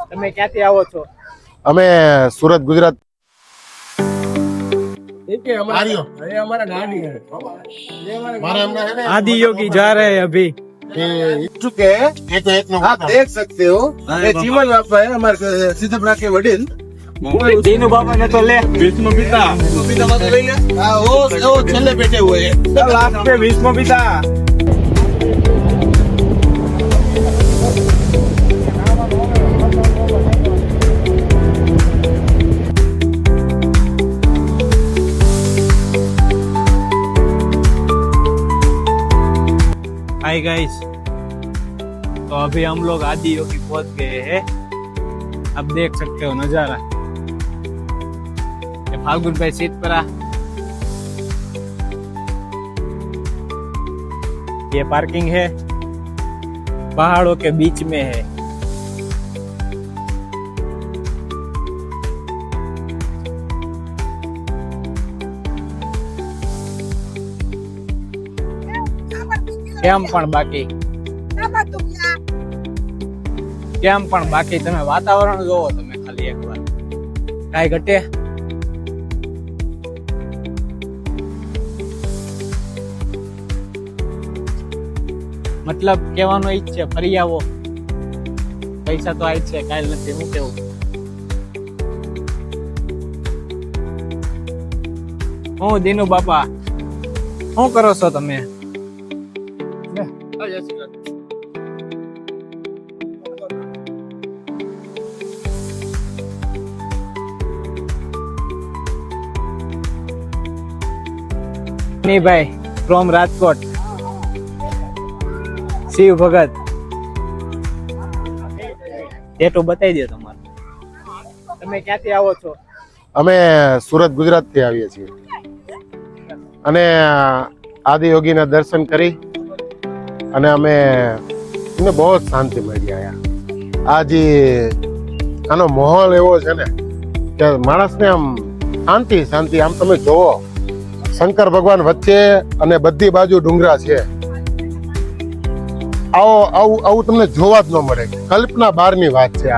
તમે ક્યાંથી આવો છો? અમે સુરત ગુજરાત आदि योगी जा रहे हैं अभी। चुके आप देख सकते हो ये जीवन बापा है हमारे सिद्धपरा के वडील दीनू बाबा ने तो ले भीष्म पिता वो छल्ले बैठे हुए हैं लास्ट पे भीष्म पिता। हाय गाइस, तो अभी हम लोग आदि योगी पहुंच गए हैं। अब देख सकते हो नजारा। ये फाल्गुन भाई सीतपरा, ये पार्किंग है, पहाड़ों के बीच में है। કેમ પણ બાકી તમે વાતાવરણ જોવો તમે ખાલી એકવાર, કાઈ ઘટે? મતલબ કહેવાનો ઈ છે ફરી આવો, પૈસા તો આઈ છે, કાઈ નથી. હું કેવું હું દીનુ બાપા, શું કરો છો તમે? ભાઈ ફ્રોમ રાજકોટ, શિવ ભગત. ટેટુ બતાવી દો તમારું. તમે ક્યાંથી આવો છો? અમે સુરત ગુજરાત થી આવીએ છીએ અને આદિ યોગીના દર્શન કરી અને અમે બહુ શાંતિ મળી આયા. આ જે આનો માહોલ એવો છે ને કે માણસને આમ શાંતિ શાંતિ. આમ તમે જોવો શંકર ભગવાન વચ્ચે અને બધી બાજુ ડુંગરા છે. આવું તમને જોવા જ ન મળે. કલ્પના બહારની વાત છે.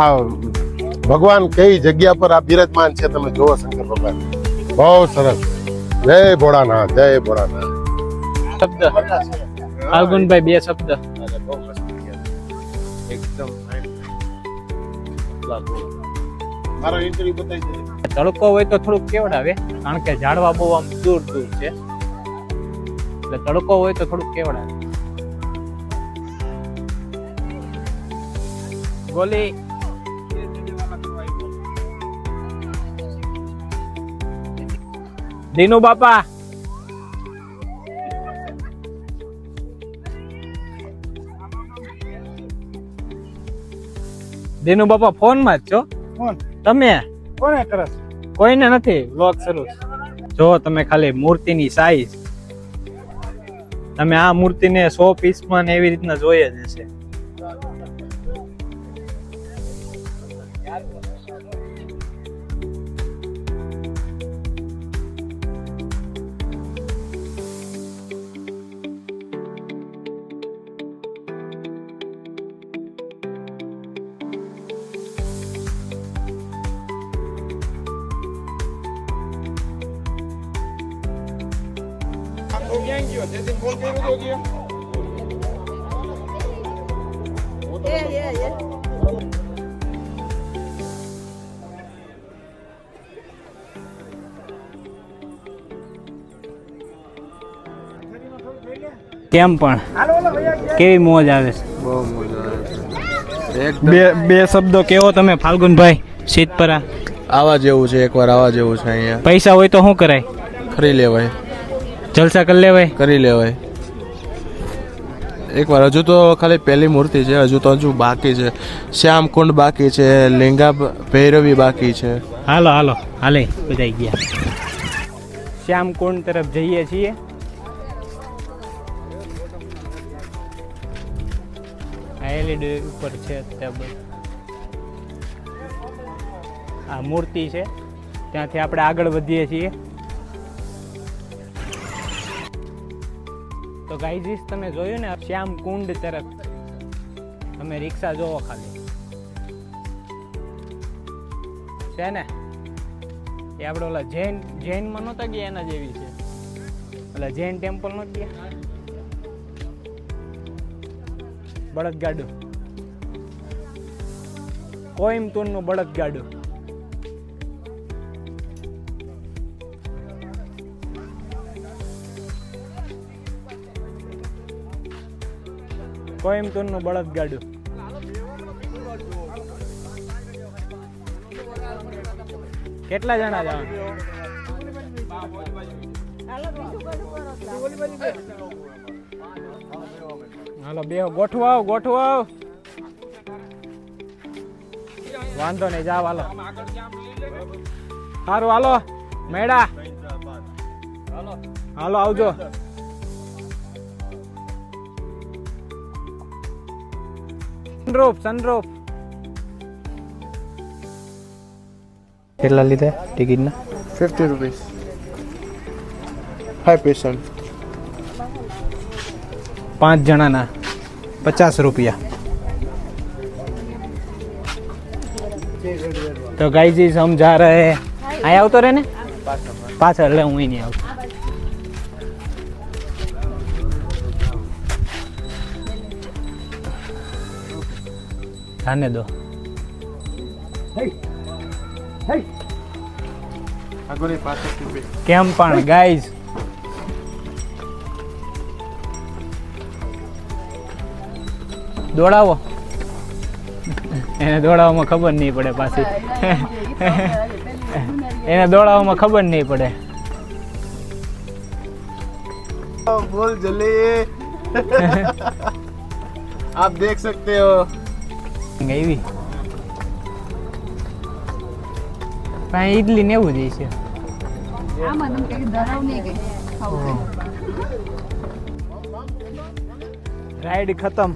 આ ભગવાન કઈ જગ્યા પર આ બિરાજમાન છે તમે જોવો. શંકર ભગવાન બહુ સરસ. જય ભોળાનાથ, જય ભોળાનાથ. શબ્દ ફાલ્ગુનભાઈ, બે શબ્દ. એકદમ મારો ઇન્ટરવ્યુ બતાવી દે. તડકો હોય તો થોડુંક કેવડાવે, કારણ કે ઝાડવા બહુ આમ દૂર દૂર છે, એટલે તડકો હોય તો થોડુંક કેવડાવે. ગોલી દીનુ બાપા, દીનુ બાપા ફોન માં જ છો? તમે કોને કરે? કોઈને નથી. વ્લોગ શરૂ. જો તમે ખાલી મૂર્તિની સાઈઝ, તમે આ મૂર્તિને 100 પીસમાં એવી રીતના જોઈએ જ હશે. કેમ પણ કેવી મોજ આવે છે? બહુ મજા આવે છે. બે શબ્દો કેવો તમે ફાલ્ગુનભાઈ સીતપરા. આવા જેવું છે, એકવાર આવા જેવું છે. અહીંયા પૈસા હોય તો શું કરાય? કરી લેવાય, જલસા કરી લેવાય. કરી લેવાય એકવાર. હજુ તો ખાલી પહેલી મૂર્તિ છે, હજુ બાકી છે. શ્યામ કુંડ બાકી છે, લિંગા ભૈરવી બાકી છે. હાલો હાલે બધા ગયા. શ્યામ કુંડ તરફ જઈએ છીએ. એલઈડી ઉપર છે આ મૂર્તિ છે, ત્યાંથી આપણે આગળ વધીએ છીએ. તો ગાઈઝ તમે જોયું ને શ્યામ કુંડ તરફ, તમે રિક્ષા જોવો ખાલી. છે ને એ આપણે ઓલા જૈનમાં નહોતા ગયા એના જેવી છે. ઓલા જૈન ટેમ્પલ નહોતા ગયા, બળદગાડું, કોઈમ્બતુરનું બળદગાડું. કોઈમ્બતુરનું બળદગાડું. કેટલા જણા જવાનું? હાલો બે ગોઠવાવ. વાંધો નહીં, જાવ હાલો. સારું હાલો મેડા, હાલો આવજો. સનરૂફ કેટલા લીધા ટિકિટના? 50 rupees. 5 person. 5 જણાના 50 રૂપિયા. तो गाइस जी हम जा रहे हैं. आया આવતો રે ને પાછળ, એટલે હું નહીં આવતો. આને દો. આગળ 65 રૂપિયા. કેમ પણ ગાઈઝ દોડાવો, એને દોડાવવામાં ખબર નહીં પડે પાછી. એને દોડાવવામાં ખબર નહીં પડે. बोल जल्दी. आप देख सकते हो. એવી પણ ઈડલી ને એવું જ છે. રાઈડ ખતમ.